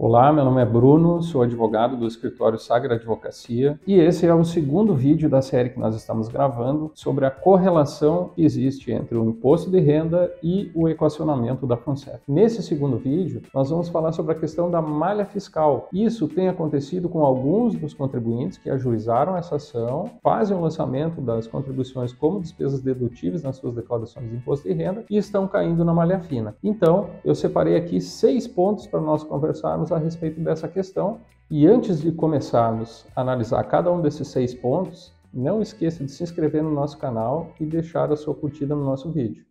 Olá, meu nome é Bruno, sou advogado do escritório Sagra Advocacia e esse é o segundo vídeo da série que nós estamos gravando sobre a correlação que existe entre o imposto de renda e o equacionamento da FUNCEF. Nesse segundo vídeo, nós vamos falar sobre a questão da malha fiscal. Isso tem acontecido com alguns dos contribuintes que ajuizaram essa ação, fazem o lançamento das contribuições como despesas dedutíveis nas suas declarações de imposto de renda e estão caindo na malha fina. Então, eu separei aqui 6 pontos para nós conversarmos a respeito dessa questão. E antes de começarmos a analisar cada um desses 6 pontos, não esqueça de se inscrever no nosso canal e deixar a sua curtida no nosso vídeo.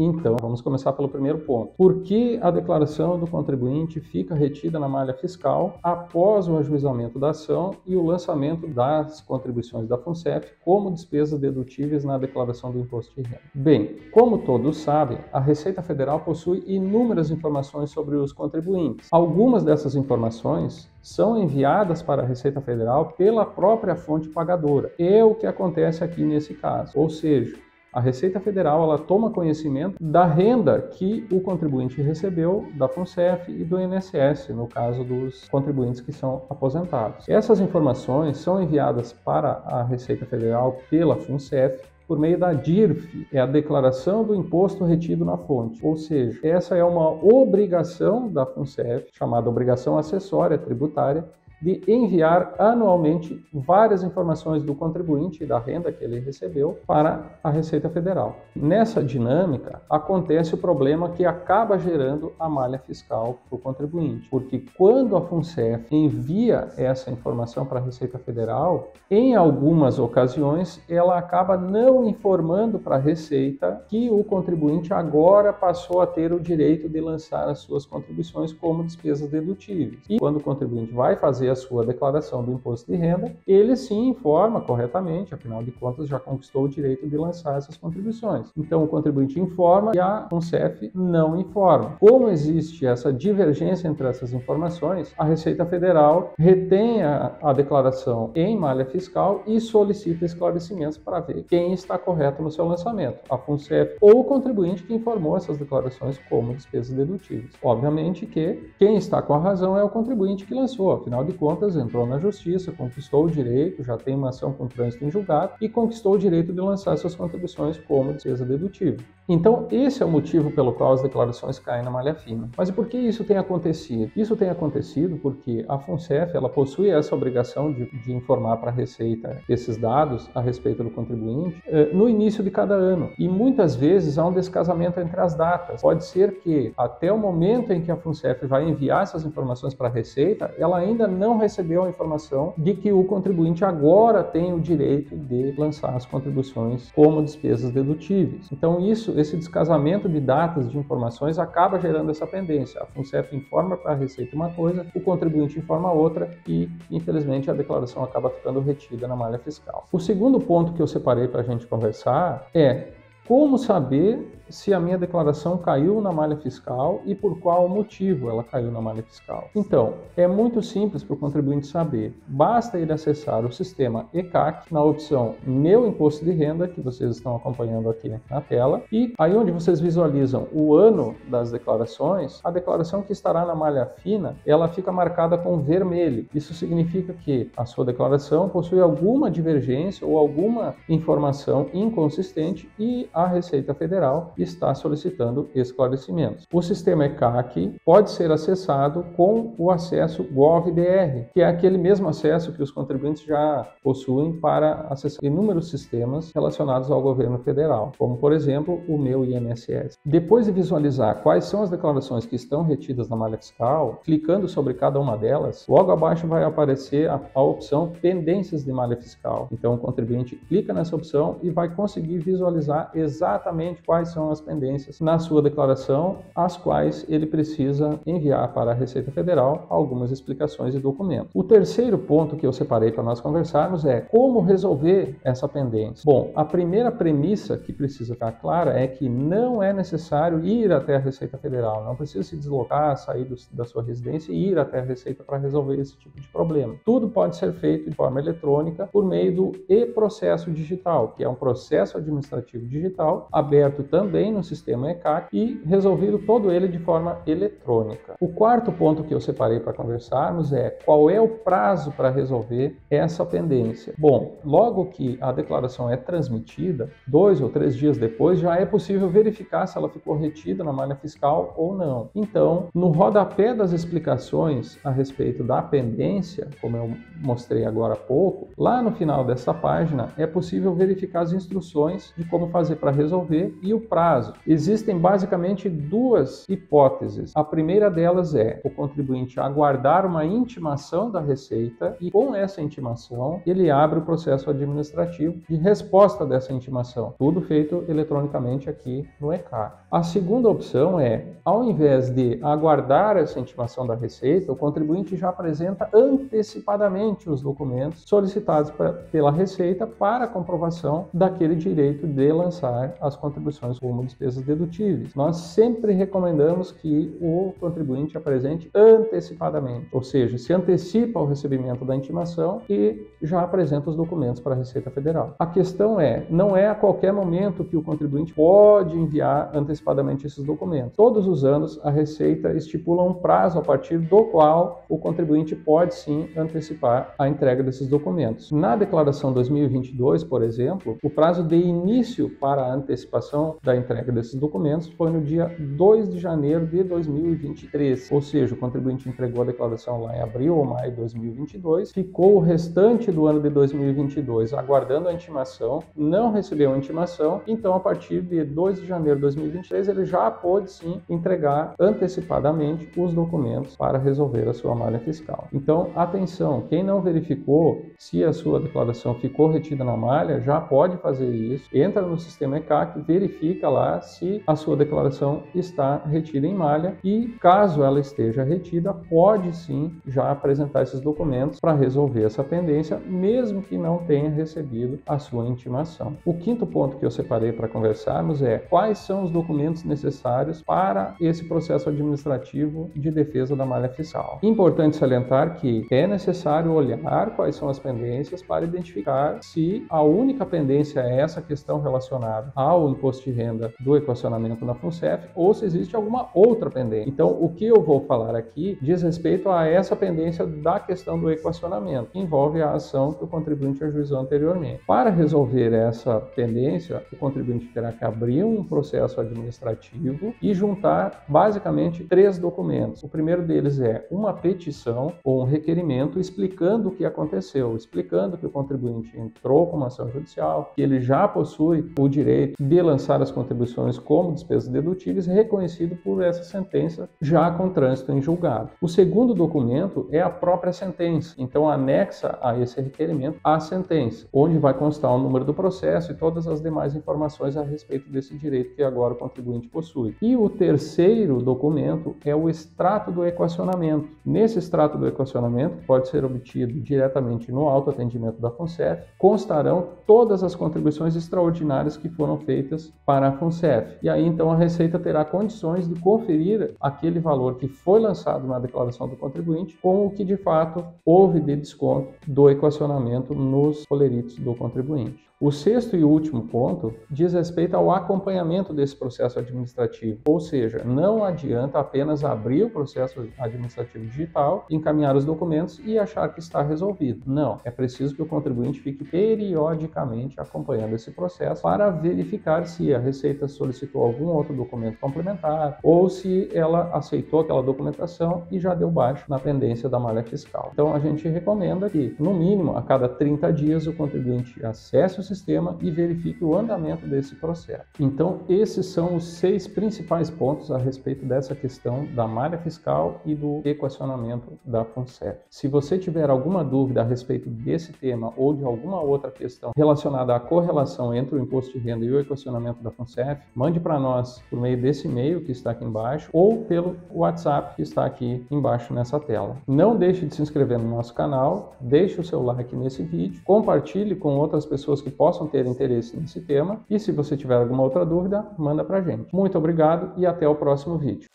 Então, vamos começar pelo primeiro ponto. Por que a declaração do contribuinte fica retida na malha fiscal após o ajuizamento da ação e o lançamento das contribuições da FUNCEF como despesas dedutíveis na declaração do imposto de renda? Bem, como todos sabem, a Receita Federal possui inúmeras informações sobre os contribuintes. Algumas dessas informações são enviadas para a Receita Federal pela própria fonte pagadora. É o que acontece aqui nesse caso. Ou seja, a Receita Federal ela toma conhecimento da renda que o contribuinte recebeu da FUNCEF e do INSS, no caso dos contribuintes que são aposentados. Essas informações são enviadas para a Receita Federal pela FUNCEF por meio da DIRF, é a declaração do imposto retido na fonte. Ou seja, essa é uma obrigação da FUNCEF, chamada obrigação acessória tributária, de enviar anualmente várias informações do contribuinte e da renda que ele recebeu para a Receita Federal. Nessa dinâmica, acontece o problema que acaba gerando a malha fiscal para o contribuinte, porque quando a FUNCEF envia essa informação para a Receita Federal, em algumas ocasiões, ela acaba não informando para a Receita que o contribuinte agora passou a ter o direito de lançar as suas contribuições como despesas dedutíveis. E quando o contribuinte vai fazer a sua declaração do imposto de renda, ele sim informa corretamente, afinal de contas já conquistou o direito de lançar essas contribuições. Então o contribuinte informa e a FUNCEF não informa. Como existe essa divergência entre essas informações, a Receita Federal retém a declaração em malha fiscal e solicita esclarecimentos para ver quem está correto no seu lançamento, a FUNCEF ou o contribuinte que informou essas declarações como despesas dedutíveis. Obviamente que quem está com a razão é o contribuinte que lançou, afinal de contas, entrou na justiça, conquistou o direito, já tem uma ação com trânsito em julgado e conquistou o direito de lançar suas contribuições como despesa dedutível. Então, esse é o motivo pelo qual as declarações caem na malha fina. Mas e por que isso tem acontecido? Isso tem acontecido porque a FUNCEF ela possui essa obrigação de informar para a Receita esses dados a respeito do contribuinte no início de cada ano. E muitas vezes há um descasamento entre as datas. Pode ser que até o momento em que a FUNCEF vai enviar essas informações para a Receita, ela ainda não recebeu a informação de que o contribuinte agora tem o direito de lançar as contribuições como despesas dedutíveis. Então esse descasamento de datas de informações acaba gerando essa pendência. A FUNCEF informa para a Receita uma coisa, o contribuinte informa outra e, infelizmente, a declaração acaba ficando retida na malha fiscal. O segundo ponto que eu separei para a gente conversar é como saber se a minha declaração caiu na malha fiscal e por qual motivo ela caiu na malha fiscal. Então, é muito simples para o contribuinte saber. Basta ele acessar o sistema ECAC na opção Meu Imposto de Renda, que vocês estão acompanhando aqui na tela, e aí onde vocês visualizam o ano das declarações, a declaração que estará na malha fina, ela fica marcada com vermelho. Isso significa que a sua declaração possui alguma divergência ou alguma informação inconsistente e a Receita Federal está solicitando esclarecimentos. O sistema ECAC pode ser acessado com o acesso GovBR, que é aquele mesmo acesso que os contribuintes já possuem para acessar inúmeros sistemas relacionados ao governo federal, como por exemplo o meu INSS. Depois de visualizar quais são as declarações que estão retidas na malha fiscal, clicando sobre cada uma delas, logo abaixo vai aparecer a opção Pendências de malha fiscal. Então o contribuinte clica nessa opção e vai conseguir visualizar exatamente quais são são as pendências na sua declaração, as quais ele precisa enviar para a Receita Federal algumas explicações e documentos. O terceiro ponto que eu separei para nós conversarmos é como resolver essa pendência. Bom, a primeira premissa que precisa ficar clara é que não é necessário ir até a Receita Federal, não precisa se deslocar, sair da sua residência e ir até a Receita para resolver esse tipo de problema. Tudo pode ser feito de forma eletrônica por meio do e-processo digital, que é um processo administrativo digital aberto também no sistema ECAC e resolvido todo ele de forma eletrônica. O quarto ponto que eu separei para conversarmos é qual é o prazo para resolver essa pendência. Bom, logo que a declaração é transmitida, 2 ou 3 dias depois, já é possível verificar se ela ficou retida na malha fiscal ou não. Então, no rodapé das explicações a respeito da pendência, como eu mostrei agora há pouco, lá no final dessa página é possível verificar as instruções de como fazer para resolver e o prazo. Existem basicamente duas hipóteses. A primeira delas é o contribuinte aguardar uma intimação da Receita e com essa intimação ele abre o processo administrativo de resposta dessa intimação. Tudo feito eletronicamente aqui no ECAC. A segunda opção é, ao invés de aguardar essa intimação da Receita, o contribuinte já apresenta antecipadamente os documentos solicitados pela Receita para a comprovação daquele direito de lançar as contribuições como despesas dedutíveis. Nós sempre recomendamos que o contribuinte apresente antecipadamente, ou seja, se antecipa o recebimento da intimação e já apresenta os documentos para a Receita Federal. A questão é, não é a qualquer momento que o contribuinte pode enviar antecipadamente esses documentos. Todos os anos a Receita estipula um prazo a partir do qual o contribuinte pode sim antecipar a entrega desses documentos. Na declaração 2022, por exemplo, o prazo de início para a antecipação da entrega desses documentos foi no dia 2 de janeiro de 2023, ou seja, o contribuinte entregou a declaração lá em abril ou maio de 2022, ficou o restante do ano de 2022 aguardando a intimação, não recebeu a intimação, então a partir de 2 de janeiro de 2023 ele já pôde sim entregar antecipadamente os documentos para resolver a sua malha fiscal. Então, atenção, quem não verificou se a sua declaração ficou retida na malha, já pode fazer isso, entra no sistema ECAC, verifica lá se a sua declaração está retida em malha e, caso ela esteja retida, pode sim já apresentar esses documentos para resolver essa pendência, mesmo que não tenha recebido a sua intimação. O quinto ponto que eu separei para conversarmos é quais são os documentos necessários para esse processo administrativo de defesa da malha fiscal. Importante salientar que é necessário olhar quais são as pendências para identificar se a única pendência é essa questão relacionada ao imposto de renda do equacionamento na FUNCEF ou se existe alguma outra pendência. Então, o que eu vou falar aqui diz respeito a essa pendência da questão do equacionamento, que envolve a ação que o contribuinte ajuizou anteriormente. Para resolver essa pendência, o contribuinte terá que abrir um processo administrativo e juntar basicamente 3 documentos. O primeiro deles é uma petição ou um requerimento explicando o que aconteceu, explicando que o contribuinte entrou com uma ação judicial, que ele já possui o direito de lançar as contribuições como despesas dedutíveis, reconhecido por essa sentença já com trânsito em julgado. O segundo documento é a própria sentença, então anexa a esse requerimento a sentença, onde vai constar o número do processo e todas as demais informações a respeito desse direito que agora o contribuinte possui. E o terceiro documento é o extrato do equacionamento. Nesse extrato do equacionamento, que pode ser obtido diretamente no autoatendimento da FUNCEF, constarão todas as contribuições extraordinárias que foram feitas para a FUNCEF. E aí, então, a Receita terá condições de conferir aquele valor que foi lançado na declaração do contribuinte com o que, de fato, houve de desconto do equacionamento nos coleritos do contribuinte. O sexto e último ponto diz respeito ao acompanhamento desse processo administrativo, ou seja, não adianta apenas abrir o processo administrativo digital, encaminhar os documentos e achar que está resolvido. Não, é preciso que o contribuinte fique periodicamente acompanhando esse processo para verificar se a Receita solicitou algum outro documento complementar ou se ela aceitou aquela documentação e já deu baixo na pendência da malha fiscal. Então, a gente recomenda que, no mínimo, a cada 30 dias, o contribuinte acesse o sistema e verifique o andamento desse processo. Então, esses são os 6 principais pontos a respeito dessa questão da malha fiscal e do equacionamento da FUNCEF. Se você tiver alguma dúvida a respeito desse tema ou de alguma outra questão relacionada à correlação entre o imposto de renda e o equacionamento da FUNCEF, FUNCEF, mande para nós por meio desse e-mail que está aqui embaixo ou pelo WhatsApp que está aqui embaixo nessa tela. Não deixe de se inscrever no nosso canal, deixe o seu like nesse vídeo, compartilhe com outras pessoas que possam ter interesse nesse tema e se você tiver alguma outra dúvida, manda para a gente. Muito obrigado e até o próximo vídeo.